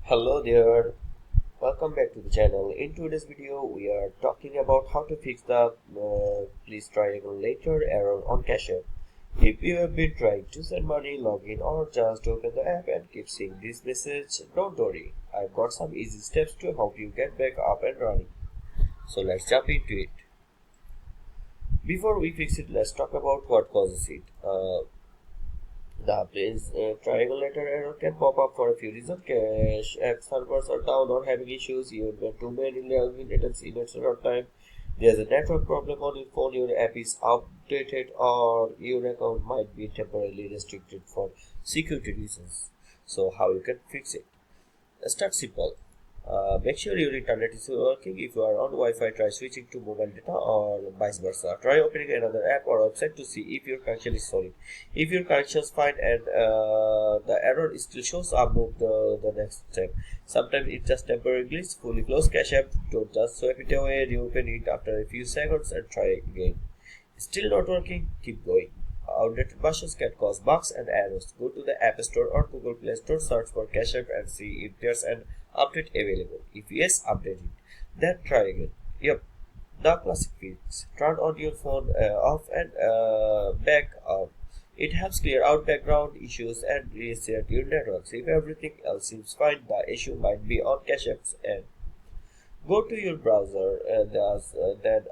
Hello there, welcome back to the channel. In today's video, we are talking about how to fix the please triangulator error on Cash App. If you have been trying to send money, log in, or just open the app and keep seeing this message, don't worry. I've got some easy steps to help you get back up and running. So let's jump into it. Before we fix it, let's talk about what causes it. The please triangulator error can pop up for a few reasons. Cache app servers are down or having issues. You've got too many login attempts in a short time. There's a network problem on your phone. Your app is outdated, or your account might be temporarily restricted for security reasons. So, how you can fix it? Start simple. Make sure your internet is working. If you are on Wi-Fi, try switching to mobile data or vice versa. Try opening another app or website to see if your connection is solid. If your connection is fine and the error still shows up, move the next step. Sometimes it just temporarily glitches. Fully close Cache App. Don't just swipe it away. Reopen it after a few seconds and try again. Still not working? Keep going. Outdated versions can cause bugs and errors. Go to the App Store or Google Play Store, search for Cache App and see if there's an update available. If yes, update it. Then try again. Yep, the classic fix. Turn on your phone off and back up. It helps clear out background issues and reset your networks. If everything else seems fine, the issue might be on Cache App's end. Go to your browser and then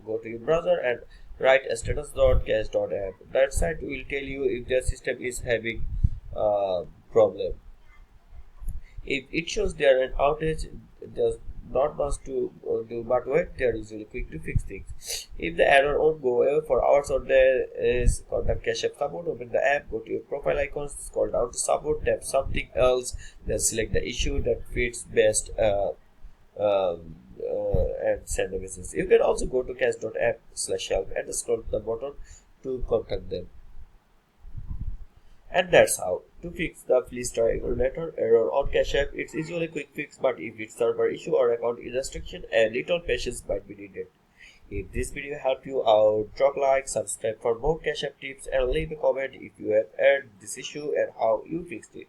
go to your browser and write status.cache.app. That site will tell you if the system is having a problem. If it shows there an outage, there's not much to do, but wait, they're usually quick to fix things. If the error won't go away for hours or days, contact Cache App support. Open the app, go to your profile icons, scroll down to support, tap something else, then select the issue that fits best. And send a message. You can also go to cache.app/help and scroll to the bottom to contact them. And that's how to fix the please triangulator error on Cache App. It's usually a quick fix, but if it's server issue or account restriction, a little patience might be needed. If this video helped you out, drop a like, subscribe for more Cache App tips, and leave a comment if you have had this issue and how you fixed it.